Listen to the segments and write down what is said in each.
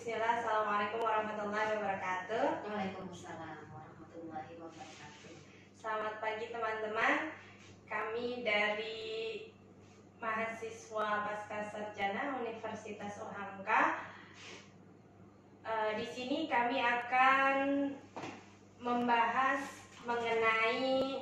Bismillah, Assalamualaikum warahmatullahi wabarakatuh. Waalaikumsalam warahmatullahi wabarakatuh. Selamat pagi teman-teman. Kami dari mahasiswa Pasca Sarjana Universitas UHAMKA. Di sini kami akan membahas mengenai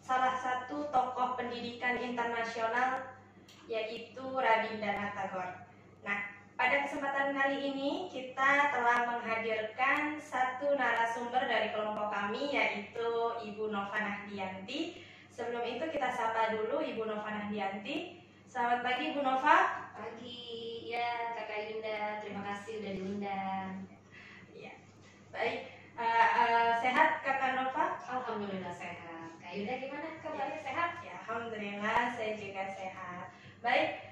salah satu tokoh pendidikan internasional, yaitu Rabindranath Tagore. Nah, pada kesempatan kali ini kita telah menghadirkan satu narasumber dari kelompok kami, yaitu Ibu Nova Nahdianti. Sebelum itu kita sapa dulu Ibu Nova Nahdianti. Selamat pagi Ibu Nova. Pagi, ya Kakak Yunda, terima kasih udah diundang. Ya, baik. Sehat Kakak Nova? Alhamdulillah sehat. Kak Yunda gimana kabarnya, sehat? Ya, alhamdulillah saya juga sehat. Baik,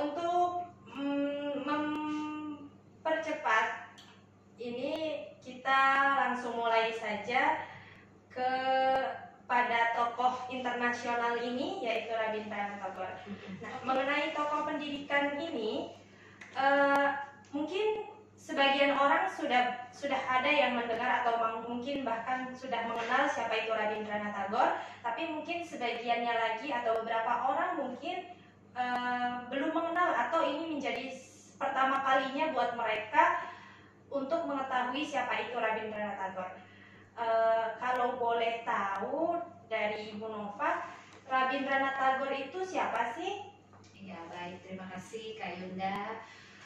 untuk mempercepat ini, kita langsung mulai saja pada tokoh internasional ini, yaitu Rabindranath Tagore. Nah, mengenai tokoh pendidikan ini, mungkin sebagian orang sudah ada yang mendengar atau mungkin bahkan sudah mengenal siapa itu Rabindranath Tagore, tapi mungkin sebagiannya lagi atau beberapa orang mungkin belum mengenal, atau ini menjadi pertama kalinya buat mereka untuk mengetahui siapa itu Rabindranath Tagore. Kalau boleh tahu dari Ibu Nova, Rabindranath Tagore itu siapa sih? Ya baik, terima kasih Kak Yunda.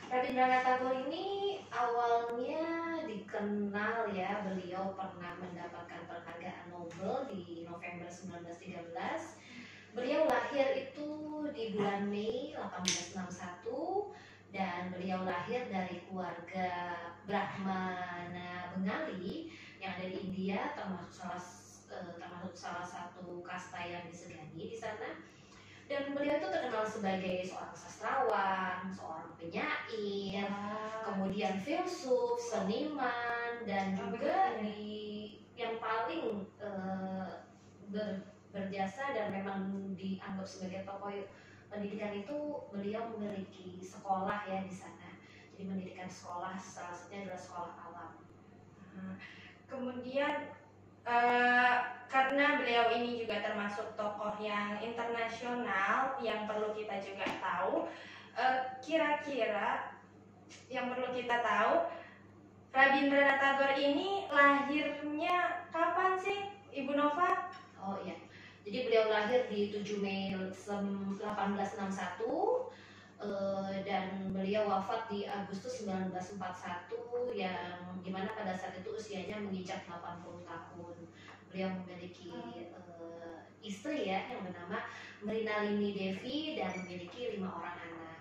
Rabindranath Tagore ini awalnya dikenal ya, beliau pernah mendapatkan penghargaan Nobel di November 1913. Beliau lahir itu di bulan Mei 1861 dan beliau lahir dari keluarga Brahmana Bengali yang ada di India, termasuk salah satu kasta yang disegani di sana. Dan beliau itu terkenal sebagai seorang sastrawan, seorang penyair, kemudian filsuf, seniman, dan juga yang paling berjasa dan memang dianggap sebagai tokoh pendidikan itu, beliau memiliki sekolah ya di sana. Jadi mendirikan sekolah, salah satunya adalah sekolah alam. Kemudian karena beliau ini juga termasuk tokoh yang internasional yang perlu kita juga tahu, kira-kira yang perlu kita tahu, Rabindranath Tagore ini lahirnya kapan sih Ibu Nova? Oh iya, jadi beliau lahir di 7 Mei 1861 dan beliau wafat di Agustus 1941, yang dimana pada saat itu usianya menginjak 80 tahun. Beliau memiliki istri ya yang bernama Mrinalini Devi dan memiliki 5 orang anak.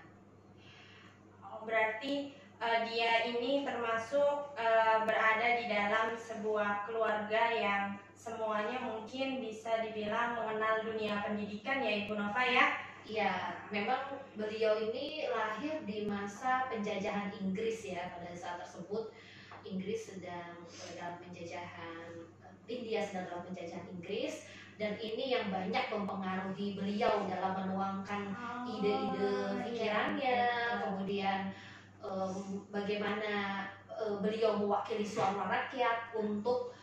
Oh, berarti dia ini termasuk berada di dalam sebuah keluarga yang semuanya mungkin bisa dibilang mengenal dunia pendidikan ya Ibu Nova ya? Iya, memang beliau ini lahir di masa penjajahan Inggris ya. Pada saat tersebut Inggris sedang dalam penjajahan, India sedang dalam penjajahan Inggris, dan ini yang banyak mempengaruhi beliau dalam menuangkan ide-ide pikirannya, kemudian bagaimana beliau mewakili suara rakyat untuk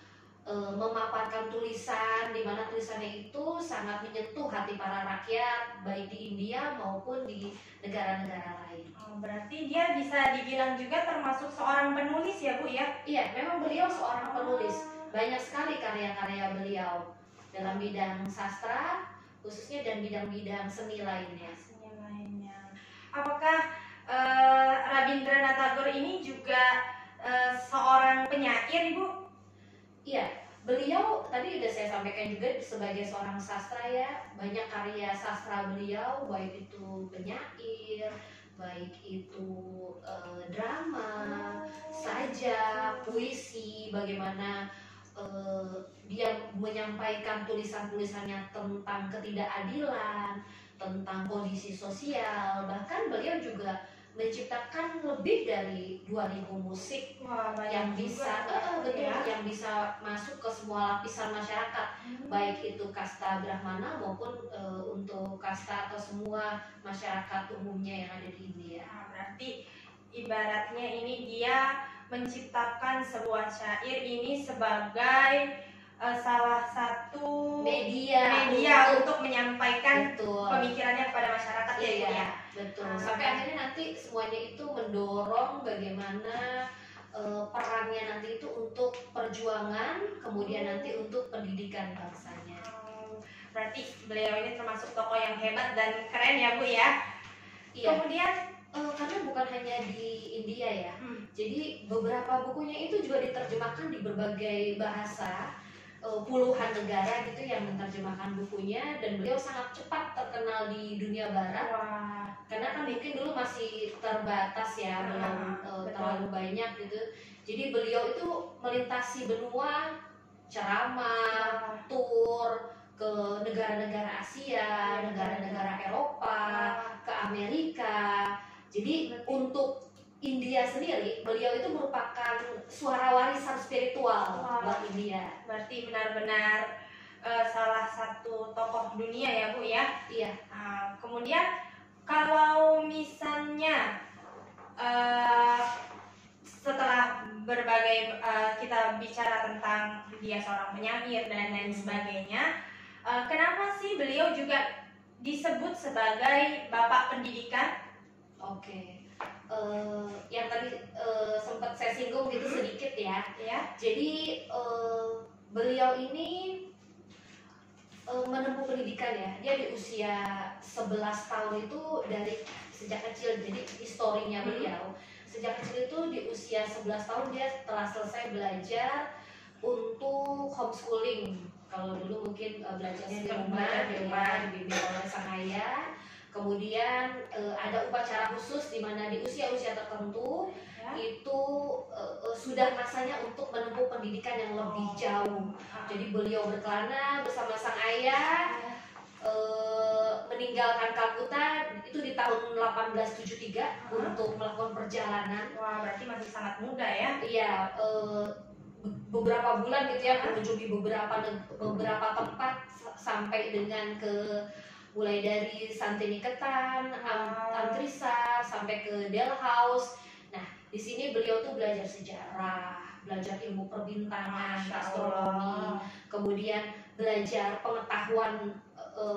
memaparkan tulisan, di mana tulisannya itu sangat menyentuh hati para rakyat baik di India maupun di negara-negara lain. Oh, berarti dia bisa dibilang juga termasuk seorang penulis ya Bu ya? Iya, memang beliau seorang penulis. Banyak sekali karya-karya beliau dalam bidang sastra khususnya dan bidang-bidang seni lainnya. Apakah Rabindranath Tagore ini juga seorang penyair Ibu? Iya, beliau tadi sudah saya sampaikan juga sebagai seorang sastra ya. Banyak karya sastra beliau, baik itu penyair, baik itu drama, sajak, puisi, bagaimana dia menyampaikan tulisan-tulisannya tentang ketidakadilan, tentang kondisi sosial. Bahkan beliau juga menciptakan lebih dari 2000 musik yang bisa yang bisa masuk ke semua lapisan masyarakat, baik itu kasta Brahmana maupun untuk kasta atau semua masyarakat umumnya yang ada di India. Berarti ibaratnya ini dia menciptakan sebuah syair ini sebagai salah satu media untuk menyampaikan betul pemikirannya kepada masyarakat ya Bu ya. betul sampai akhirnya nanti semuanya itu mendorong bagaimana perannya nanti itu untuk perjuangan, kemudian nanti untuk pendidikan bangsanya. Berarti beliau ini termasuk tokoh yang hebat dan keren ya Bu ya. Iya. Kemudian karena bukan hanya di India ya, jadi beberapa bukunya itu juga diterjemahkan di berbagai bahasa, puluhan negara gitu yang menerjemahkan bukunya, dan beliau sangat cepat terkenal di dunia barat. Wah. Karena kan mungkin dulu masih terbatas ya, belum terlalu banyak gitu. Jadi beliau itu melintasi benua, ceramah, tur ke negara-negara Asia, negara-negara Eropa, ke Amerika. Jadi untuk India sendiri, beliau itu merupakan suara warisan spiritual buat India. Berarti benar-benar salah satu tokoh dunia ya Bu ya. Iya. Kemudian kalau misalnya setelah berbagai kita bicara tentang dia seorang penyair dan lain sebagainya, kenapa sih beliau juga disebut sebagai bapak pendidikan? Oke. Yang tadi sempat saya singgung gitu sedikit ya. Jadi beliau ini menempuh pendidikan ya. Dia di usia 11 tahun itu dari sejak kecil. Jadi historinya beliau sejak kecil itu di usia 11 tahun dia telah selesai belajar untuk homeschooling. Kalau dulu mungkin belajar di rumah dibimbing oleh sang ayah. Kemudian ada upacara khusus di mana di usia-usia tertentu itu sudah masanya untuk menempuh pendidikan yang lebih jauh. Jadi beliau berkelana bersama sang ayah, meninggalkan Kalkuta itu di tahun 1873 untuk melakukan perjalanan. Wah, berarti masih sangat muda ya? Iya, beberapa bulan gitu ya, mengunjungi beberapa tempat sampai dengan ke mulai dari Santiniketan, Amritsar sampai ke Dalhousie. Nah, di sini beliau tuh belajar sejarah, belajar ilmu perbintangan, astronomi, kemudian belajar pengetahuan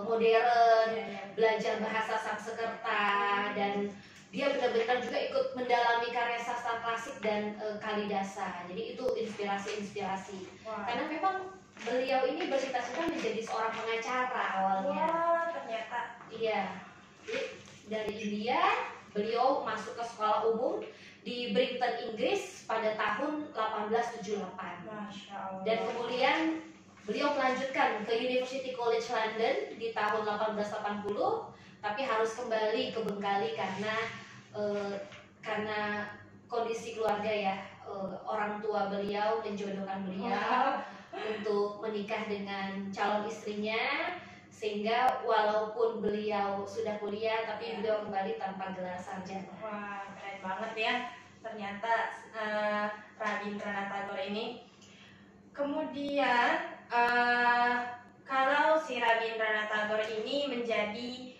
modern, belajar bahasa Sanskerta, dan dia benar-benar juga ikut mendalami karya sastra klasik dan Kalidasa. Jadi itu inspirasi-inspirasi. Karena memang beliau ini bercita-cita menjadi seorang pengacara awalnya. Wah, ternyata. Iya. Dari India, beliau masuk ke sekolah umum di Brighton, Inggris pada tahun 1878. Masya Allah. Dan kemudian beliau melanjutkan ke University College London di tahun 1880, tapi harus kembali ke Bengali karena kondisi keluarga ya, orang tua beliau menjodohkan beliau untuk menikah dengan calon istrinya, sehingga walaupun beliau sudah kuliah tapi beliau kembali tanpa gelar sarjana. Wah, keren banget ya ternyata Rabindranath Tagore ini. Kemudian kalau si Rabindranath Tagore ini menjadi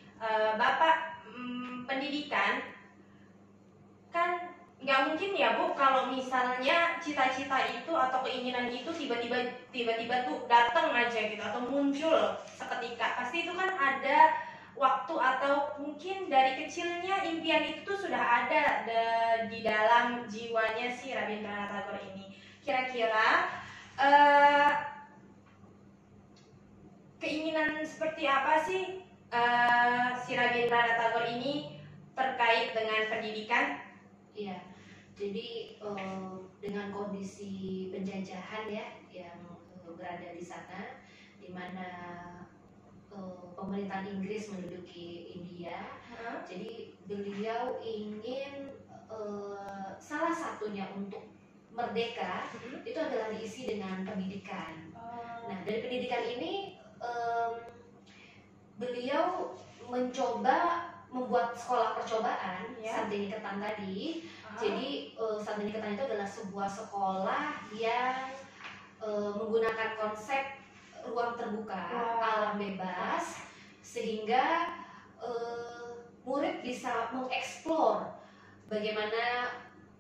bapak pendidikan, kan nggak mungkin ya Bu kalau misalnya cita-cita itu atau keinginan itu tiba-tiba tuh datang aja gitu atau muncul seketika. Pasti itu kan ada waktu atau mungkin dari kecilnya impian itu tuh sudah ada di dalam jiwanya si Rabindranath Tagore ini. Kira-kira keinginan seperti apa sih si Rabindranath Tagore ini terkait dengan pendidikan? Iya, jadi dengan kondisi penjajahan ya yang berada di sana, di mana pemerintahan Inggris menduduki India, jadi beliau ingin salah satunya untuk merdeka itu adalah diisi dengan pendidikan. Nah, dari pendidikan ini beliau mencoba membuat sekolah percobaan, Santiniketan tadi. Jadi Santiniketan itu adalah sebuah sekolah yang menggunakan konsep ruang terbuka, alam bebas, sehingga murid bisa mengeksplor bagaimana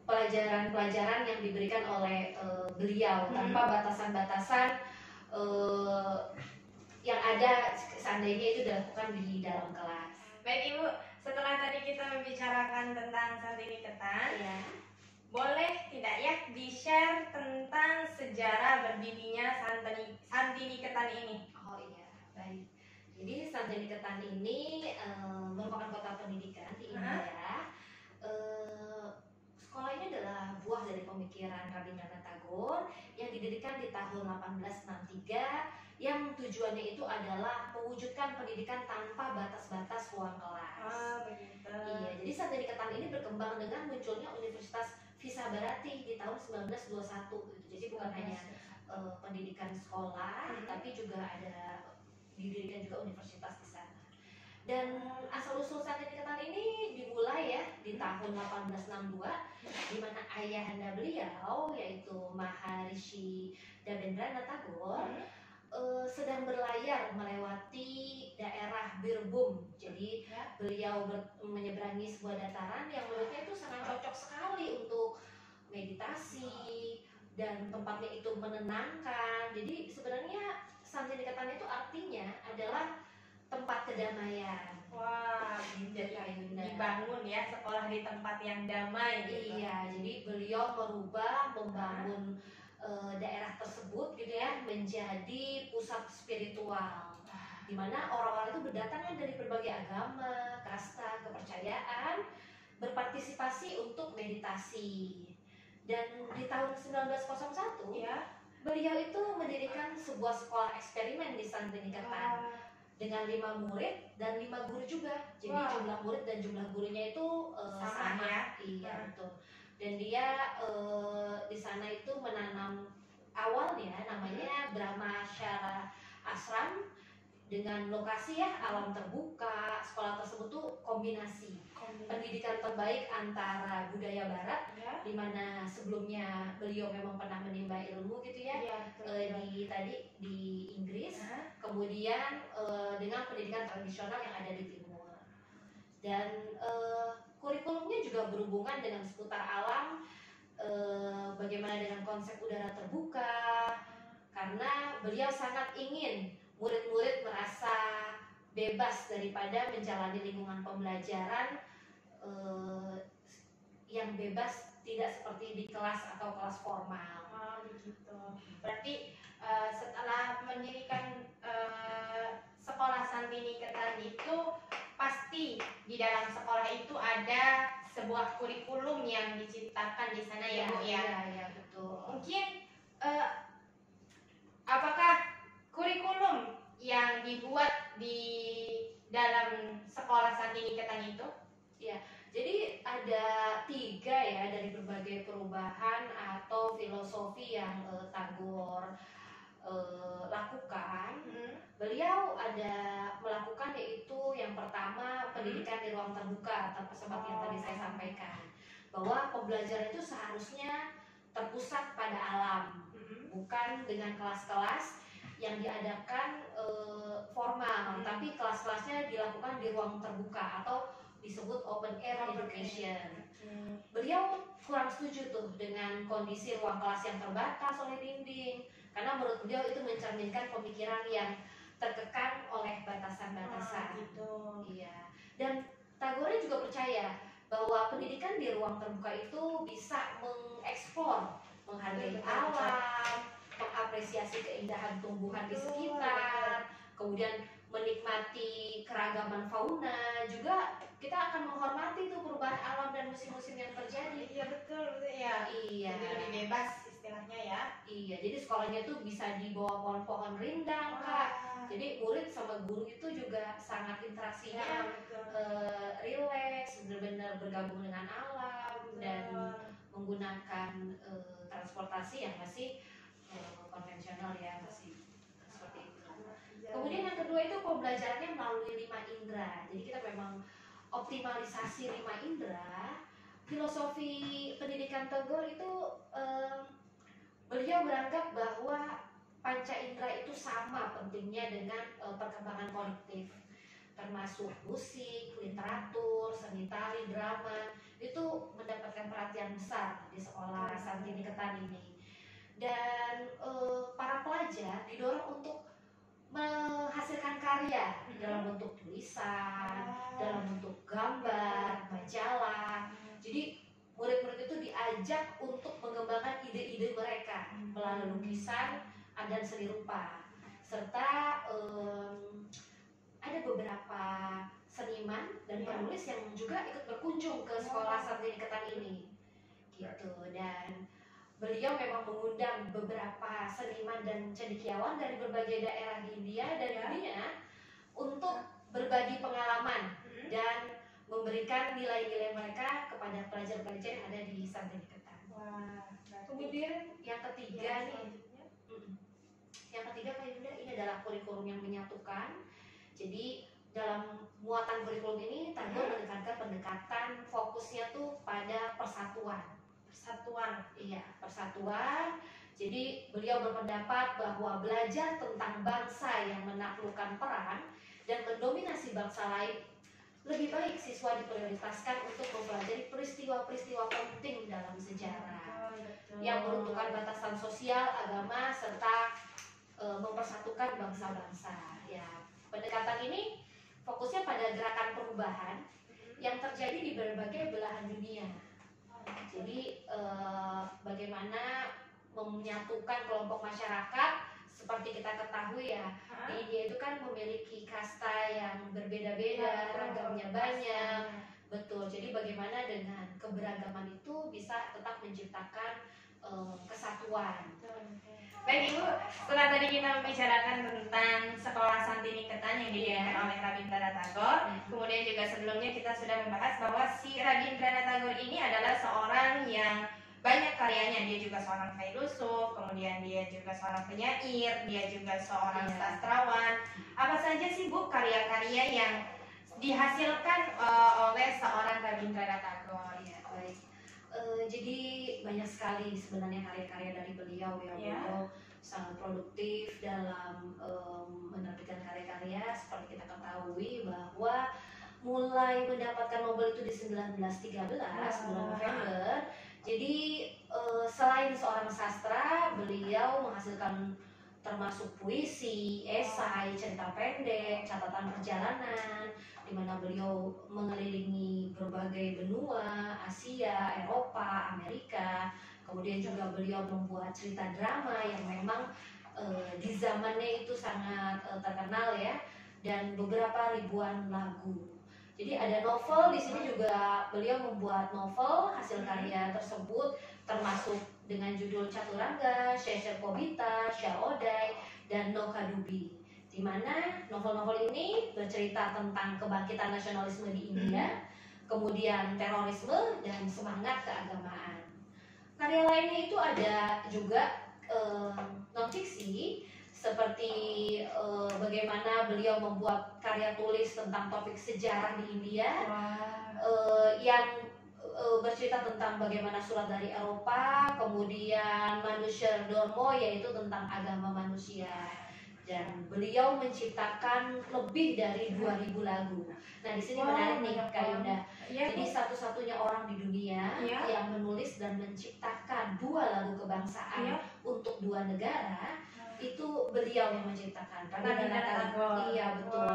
pelajaran-pelajaran yang diberikan oleh beliau tanpa batasan-batasan yang ada seandainya itu dilakukan di dalam kelas. Baik Ibu, setelah tadi kita membicarakan tentang Santini Ketan, Ya. boleh tidak ya di-share tentang sejarah berdirinya Santini Ketan ini? Oh iya, baik. Jadi Santini Ketan ini merupakan kota pendidikan di India. Sekolah ini adalah buah dari pemikiran Rabindranath Tagore yang didirikan di tahun 1863, yang tujuannya itu adalah mewujudkan pendidikan tanpa batas-batas ruang kelas. Begitu. Iya, jadi Santini Ketan ini berkembang dengan munculnya Universitas Visabharati di tahun 1921 gitu. Jadi bukan hanya pendidikan sekolah, tapi juga ada didirikan juga universitas di sana. Dan asal-usul Santini Ketan ini dimulai ya di tahun 1862, di mana ayahanda beliau yaitu Maharishi Dabendranath Tagore sedang berlayar melewati daerah Birbhum. Jadi beliau menyeberangi sebuah dataran yang menurutnya itu sangat cocok sekali untuk meditasi dan tempatnya itu menenangkan. Jadi sebenarnya Santini Ketan itu artinya adalah tempat kedamaian. Wah, jadi dibangun ya sekolah di tempat yang damai. Iya, jadi beliau membangun daerah tersebut gitu ya menjadi pusat spiritual, di mana orang-orang itu berdatangan dari berbagai agama, kasta, kepercayaan, berpartisipasi untuk meditasi. Dan di tahun 1901 ya, beliau itu mendirikan sebuah sekolah eksperimen di Santini Ketan dengan 5 murid dan 5 guru juga. Jadi jumlah murid dan jumlah gurunya itu sama ya. Iya, betul. Dan dia di sana itu menanam awalnya namanya Brahmacharya Ashram dengan lokasi ya alam terbuka. Sekolah tersebut tuh kombinasi pendidikan terbaik antara budaya barat, di mana sebelumnya beliau memang pernah menimba ilmu gitu ya, di Inggris, kemudian dengan pendidikan tradisional yang ada di timur. Dan kurikulumnya juga berhubungan dengan seputar alam, bagaimana dengan konsep udara terbuka, karena beliau sangat ingin murid-murid merasa bebas daripada menjalani lingkungan pembelajaran yang bebas, tidak seperti di kelas atau kelas formal. Begitu. Berarti setelah mendirikan sekolah Santini Ketan itu, pasti di dalam sekolah itu ada sebuah kurikulum yang diciptakan di sana ya Bu ya. Iya, betul. Mungkin apakah kurikulum yang dibuat di dalam sekolah Santini Ketan itu? Ya, jadi ada 3 ya dari berbagai perubahan atau filosofi yang Tagore lakukan. Beliau ada melakukan yaitu yang pertama pendidikan di ruang terbuka, seperti yang tadi saya sampaikan, bahwa pembelajaran itu seharusnya terpusat pada alam, bukan dengan kelas-kelas yang diadakan formal, tapi kelas-kelasnya dilakukan di ruang terbuka atau disebut open air education. Beliau kurang setuju tuh dengan kondisi ruang kelas yang terbatas oleh dinding, karena menurut beliau itu mencerminkan pemikiran yang terkekang oleh batasan-batasan. Iya. Dan Tagore juga percaya bahwa pendidikan di ruang terbuka itu bisa mengeksplor, menghargai alam, mengapresiasi keindahan tumbuhan di sekitar, kemudian menikmati keragaman fauna, juga kita akan menghormati tuh perubahan alam dan musim-musim yang terjadi. Iya betul ya. Iya. Jadi lebih bebas istilahnya ya. Iya, jadi sekolahnya tuh bisa di bawah pohon-pohon rindang, Kak. Jadi murid sama guru itu juga sangat interaksinya rileks, benar-benar bergabung dengan alam dan menggunakan transportasi yang masih konvensional ya, masih seperti itu. Kemudian yang kedua itu pembelajarannya melalui 5 indera. Jadi kita memang optimalisasi 5 indera. Filosofi pendidikan Tagore itu beliau beranggap bahwa panca indera itu sama pentingnya dengan perkembangan kolektif. termasuk musik, literatur, seni tari, drama, itu mendapatkan perhatian besar di sekolah Santini Ketan ini. Dan para pelajar didorong untuk menghasilkan karya dalam bentuk tulisan, dalam bentuk gambar, majalah. Jadi murid-murid itu diajak untuk mengembangkan ide-ide mereka melalui lukisan dan seni rupa, serta ada beberapa seniman dan penulis yang juga ikut berkunjung ke sekolah Santini Ketan ini, gitu. Dan beliau memang mengundang beberapa seniman dan cendekiawan dari berbagai daerah di India dan dunia untuk berbagi pengalaman dan memberikan nilai-nilai mereka kepada pelajar-pelajar yang ada di Santini Ketan. Kemudian yang ketiga nih, yang ketiga Kak Yunda, ini adalah kurikulum yang menyatukan. Jadi dalam muatan kurikulum ini Tagore menekankan pendekatan fokusnya tuh pada persatuan. Iya, persatuan. Jadi beliau berpendapat bahwa belajar tentang bangsa yang menaklukkan perang dan mendominasi bangsa lain, lebih baik siswa diprioritaskan untuk mempelajari peristiwa-peristiwa penting dalam sejarah yang menentukan batasan sosial, agama, serta mempersatukan bangsa-bangsa. Ya, pendekatan ini fokusnya pada gerakan perubahan yang terjadi di berbagai belahan dunia. Jadi bagaimana menyatukan kelompok masyarakat, seperti kita ketahui ya, di India itu kan memiliki kasta yang berbeda-beda, ragamnya banyak, betul. Jadi bagaimana dengan keberagaman itu bisa tetap menciptakan kesatuan. Baik Ibu, setelah tadi kita membicarakan tentang sekolah Santini Ketan yang didirikan oleh Rabindranath Tagore, kemudian juga sebelumnya kita sudah membahas bahwa si Rabindranath Tagore ini adalah seorang yang banyak karyanya. Dia juga seorang filosof, kemudian dia juga seorang penyair, dia juga seorang sastrawan. Apa saja sih Bu karya-karya yang dihasilkan oleh seorang Rabindranath Tagore? Ya, baik. Jadi banyak sekali sebenarnya karya-karya dari beliau ya. Beliau sangat produktif dalam menerbitkan karya-karya. Seperti kita ketahui bahwa mulai mendapatkan Nobel itu di 1913 bulan November. Jadi selain seorang sastra, beliau menghasilkan termasuk puisi, esai, cerita pendek, catatan perjalanan, di mana beliau mengelilingi berbagai benua, Asia, Eropa, Amerika. Kemudian juga beliau membuat cerita drama yang memang di zamannya itu sangat terkenal ya, dan beberapa ribuan lagu. Jadi ada novel, di sini juga beliau membuat novel hasil karya tersebut, termasuk dengan judul Caturangga, Shesher Kobita, Syaodai, dan Nokadubi. Di mana novel-novel ini bercerita tentang kebangkitan nasionalisme di India, kemudian terorisme dan semangat keagamaan. Karya lainnya itu ada juga non-fiksi, seperti bagaimana beliau membuat karya tulis tentang topik sejarah di India, yang bercerita tentang bagaimana surat dari Eropa, kemudian Manusia Dormo, yaitu tentang agama manusia. Dan beliau menciptakan lebih dari 2000 lagu. Nah, di sini menarik nih Kak Yunda. Jadi satu-satunya orang di dunia yang menulis dan menciptakan 2 lagu kebangsaan untuk 2 negara, itu beliau yang menciptakan. Karena iya betul.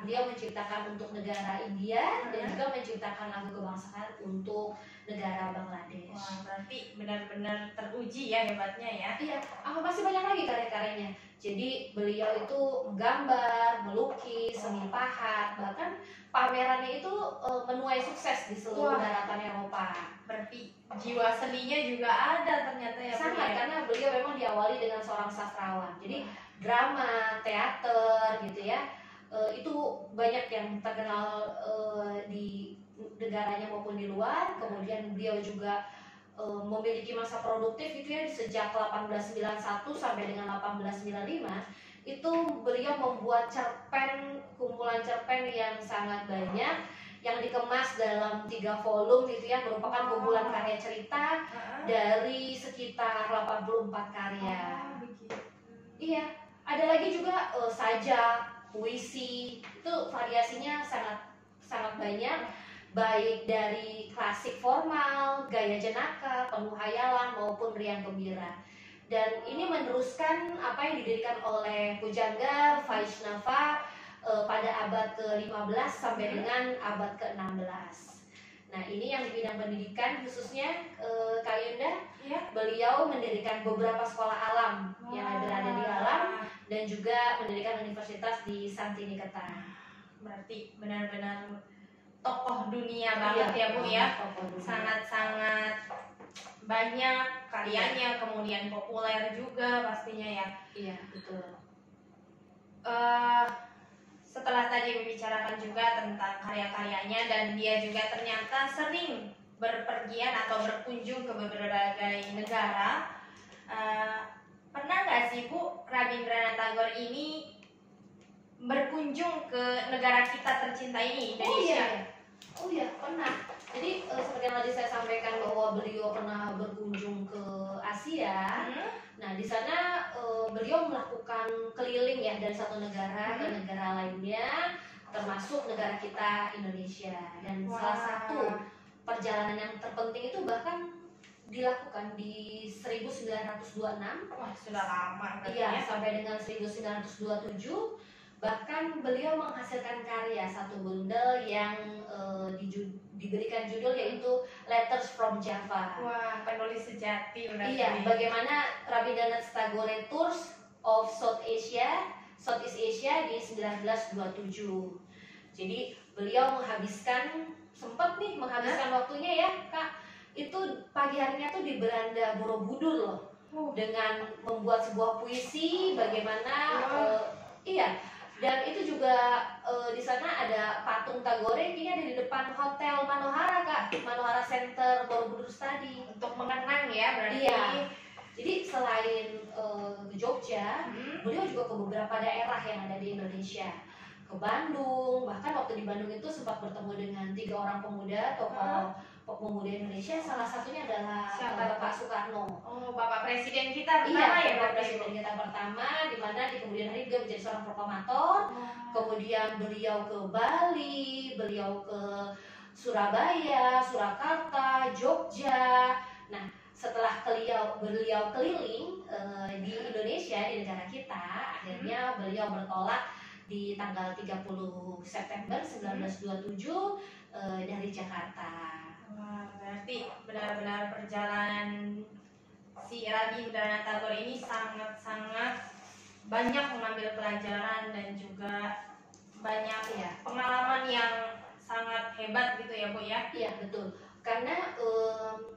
Beliau menciptakan untuk negara India dan juga menciptakan lagu kebangsaan untuk negara Bangladesh. Wah, berarti benar-benar teruji ya hebatnya ya. Iya, masih banyak lagi karya-karyanya. Jadi beliau itu menggambar, melukis, seni pahat, bahkan pamerannya itu menuai sukses di seluruh daratan Eropa. Berarti jiwa seninya juga ada ternyata ya. Sangat, karena beliau memang diawali dengan seorang sastrawan. Jadi drama, teater gitu ya, itu banyak yang terkenal di negaranya maupun di luar. Kemudian beliau juga memiliki masa produktif itu ya sejak 1891 sampai dengan 1895. Itu beliau membuat cerpen, kumpulan cerpen yang sangat banyak, yang dikemas dalam 3 volume gitu ya, merupakan kumpulan karya cerita dari sekitar 84 karya. Iya, ada lagi juga sajak, puisi, itu variasinya sangat sangat banyak, baik dari klasik formal, gaya jenaka, penuh hayalan maupun riang gembira. Dan ini meneruskan apa yang didirikan oleh Pujangga Vaishnava pada abad ke-15 sampai dengan abad ke-16. Nah, ini yang di bidang pendidikan khususnya Kak Yunda, Iya. beliau mendirikan beberapa sekolah alam yang berada di alam dan juga mendirikan universitas di Santiniketan. Berarti benar-benar tokoh dunia banget Iya, ya Bu ya. tokoh dunia. Sangat-sangat banyak karyanya, kemudian populer juga pastinya ya. Iya, betul. Setelah tadi membicarakan juga tentang karya-karyanya dan dia juga ternyata sering berpergian atau berkunjung ke berbagai negara. Pernah nggak sih Bu Rabindranath Tagore ini berkunjung ke negara kita tercinta ini, Indonesia? Oh iya, pernah. Jadi seperti yang tadi saya sampaikan bahwa beliau pernah berkunjung ke Asia. Nah, di sana beliau melakukan keliling ya dari satu negara ke negara lainnya, termasuk negara kita Indonesia. Dan salah satu perjalanan yang terpenting itu bahkan dilakukan di 1926. Wah, sudah lama berarti Iya, ya. sampai dengan 1927. Bahkan beliau menghasilkan karya satu bundel yang diberikan judul yaitu Letters from Java. Wah, penulis sejati berarti. Iya, bagaimana Rabindranath Tagore Tours of Southeast Asia di 1927. Jadi beliau sempat menghabiskan waktunya ya Kak, itu pagi harinya tuh di beranda Borobudur loh, dengan membuat sebuah puisi bagaimana iya. Dan itu juga di sana ada patung Tagore, ini ada di depan Hotel Manohara Kak, Manohara Center Borobudur tadi. Untuk mengenang ya berarti. Iya. Jadi selain Jogja, beliau juga ke beberapa daerah yang ada di Indonesia, ke Bandung. Bahkan waktu di Bandung itu sempat bertemu dengan 3 orang pemuda, tokoh pemuda Indonesia. Salah satunya adalah Bapak Soekarno. Oh, Bapak Presiden kita pertama ya, Bapak Presiden kita pertama, di mana di kemudian hari juga menjadi seorang proklamator. Kemudian beliau ke Bali, beliau ke Surabaya, Surakarta, Jogja. Nah, setelah beliau keliling di Indonesia, di negara kita, akhirnya beliau bertolak di tanggal 30 September 1927 dari Jakarta. Wah, berarti benar-benar perjalanan si Rabindranath Tagore ini sangat-sangat banyak mengambil pelajaran dan juga banyak ya pengalaman yang sangat hebat gitu ya Bu ya. Iya, betul. Karena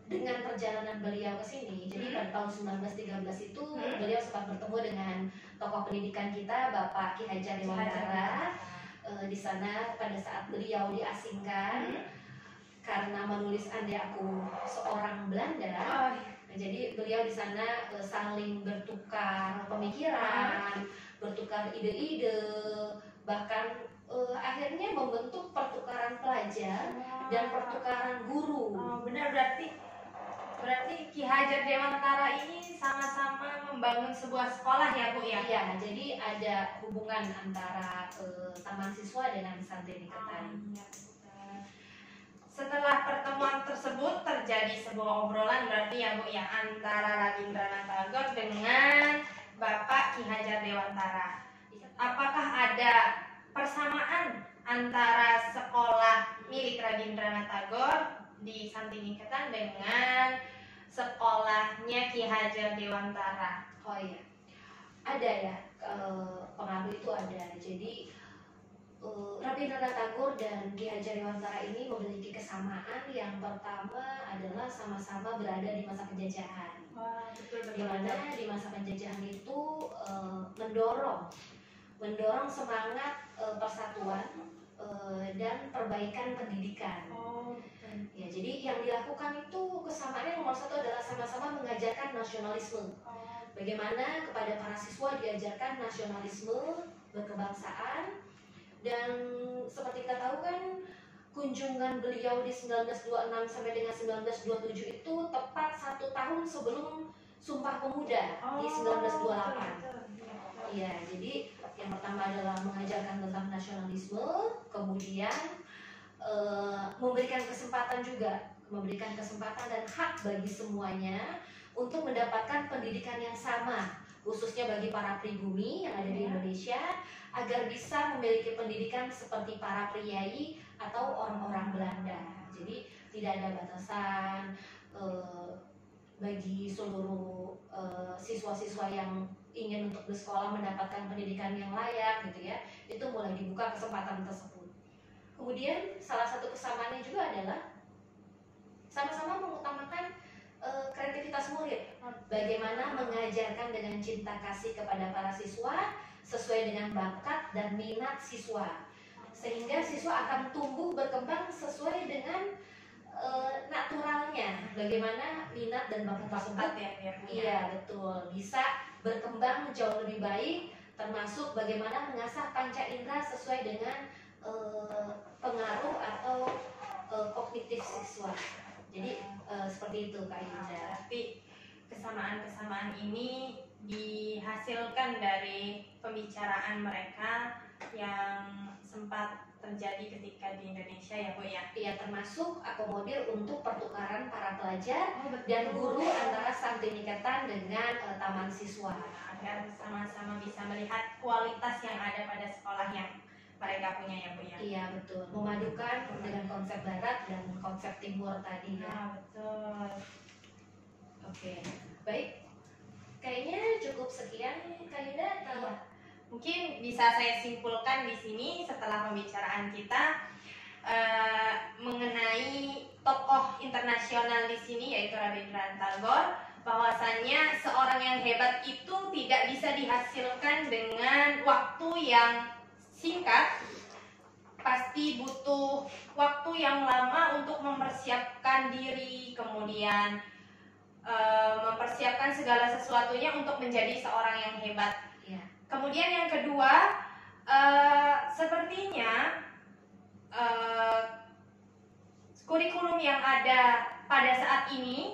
dengan perjalanan beliau ke sini, jadi pada tahun 1913 itu beliau sempat bertemu dengan tokoh pendidikan kita, Bapak Ki Hajar Dewantara. Di sana pada saat beliau diasingkan karena menulis Andai Aku Seorang Belanda. Jadi beliau di sana saling bertukar pemikiran, bertukar ide-ide, bahkan akhirnya membentuk pertukaran pelajar dan pertukaran guru. Benar, berarti Ki Hajar Dewantara ini sama-sama membangun sebuah sekolah ya Bu ya? Iya, jadi ada hubungan antara taman siswa dengan Santiniketan. Setelah pertemuan tersebut terjadi sebuah obrolan berarti ya Bu ya, antara Rabindranath Tagore dengan Bapak Ki Hajar Dewantara. Apakah ada persamaan antara sekolah milik Rabindranath Tagore di Santiniketan dengan sekolahnya Ki Hajar Dewantara? Oh iya, ada ya, pengaruh itu ada. Jadi Rabindranath Tagore dan Ki Hajar Dewantara ini memiliki kesamaan. Yang pertama adalah sama-sama berada di masa penjajahan. Di mana di masa penjajahan itu mendorong semangat persatuan dan perbaikan pendidikan. Ya, jadi yang dilakukan itu kesamaannya nomor satu adalah sama-sama mengajarkan nasionalisme. Bagaimana kepada para siswa diajarkan nasionalisme, berkebangsaan. Dan seperti kita tahu kan, kunjungan beliau di 1926 sampai dengan 1927 itu tepat 1 tahun sebelum Sumpah Pemuda di 1928. Iya, jadi yang pertama adalah mengajarkan tentang nasionalisme, kemudian memberikan kesempatan dan hak bagi semuanya untuk mendapatkan pendidikan yang sama, khususnya bagi para pribumi yang ada di Indonesia, agar bisa memiliki pendidikan seperti para priai atau orang-orang Belanda. Jadi tidak ada batasan bagi seluruh siswa-siswa yang ingin untuk bersekolah mendapatkan pendidikan yang layak gitu ya, itu mulai dibuka kesempatan tersebut. Kemudian salah satu kesamaannya juga adalah sama-sama mengutamakan kreativitas murid, bagaimana mengajarkan dengan cinta kasih kepada para siswa sesuai dengan bakat dan minat siswa, sehingga siswa akan tumbuh berkembang sesuai dengan naturalnya, bagaimana minat dan bakat tersebut iya betul bisa berkembang jauh lebih baik, termasuk bagaimana mengasah panca indera sesuai dengan pengaruh atau kognitif siswa. Jadi seperti itu Kak Yunda. Tapi kesamaan-kesamaan ini dihasilkan dari pembicaraan mereka yang sempat terjadi ketika di Indonesia ya Bu ya. Iya, termasuk akomodir untuk pertukaran para pelajar dan guru antara Santi Niketan dengan taman siswa, agar sama-sama bisa melihat kualitas yang ada pada sekolah yang mereka punya ya Bu ya. Iya betul, memadukan dengan konsep barat dan konsep timur tadi ya. Betul. Oke, baik. Kayaknya cukup sekian Kak Yuda. Iya. Mungkin bisa saya simpulkan di sini setelah pembicaraan kita mengenai tokoh internasional di sini yaitu Rabindranath Tagore, bahwasannya seorang yang hebat itu tidak bisa dihasilkan dengan waktu yang singkat, pasti butuh waktu yang lama untuk mempersiapkan diri, kemudian mempersiapkan segala sesuatunya untuk menjadi seorang yang hebat. Ya. Kemudian yang kedua, sepertinya kurikulum yang ada pada saat ini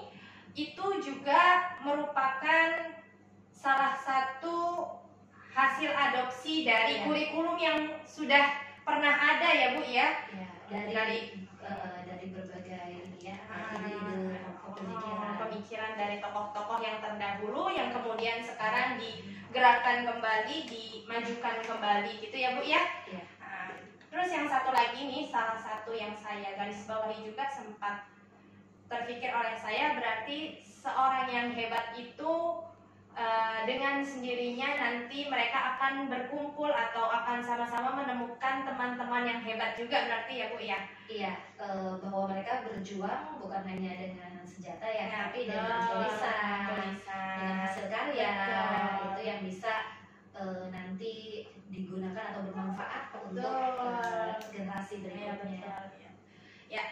itu juga merupakan salah satu hasil adopsi dari kurikulum yang sudah pernah ada ya Bu ya, dari berbagai ide pemikiran dari tokoh-tokoh yang terdahulu yang kemudian sekarang digerakkan kembali, dimajukan kembali gitu ya Bu ya. Terus yang satu lagi nih, salah satu yang saya garis bawahi juga sempat terpikir oleh saya, berarti seorang yang hebat itu dengan sendirinya nanti mereka akan berkumpul atau akan sama-sama menemukan teman-teman yang hebat juga berarti ya Bu ya. Iya, bahwa mereka berjuang bukan hanya dengan senjata ya, tapi dengan tulisan, dengan hasil karya itu yang bisa nanti digunakan atau bermanfaat untuk generasi berikutnya. Ya,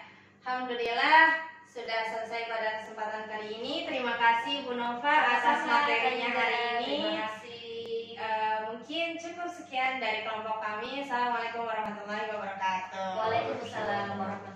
alhamdulillah sudah selesai pada kesempatan kali ini. Terima kasih Bu Nova atas materinya hari ini. Terima kasih. Mungkin cukup sekian dari kelompok kami. Assalamualaikum warahmatullahi wabarakatuh. Waalaikumsalam warahmatullahi wabarakatuh.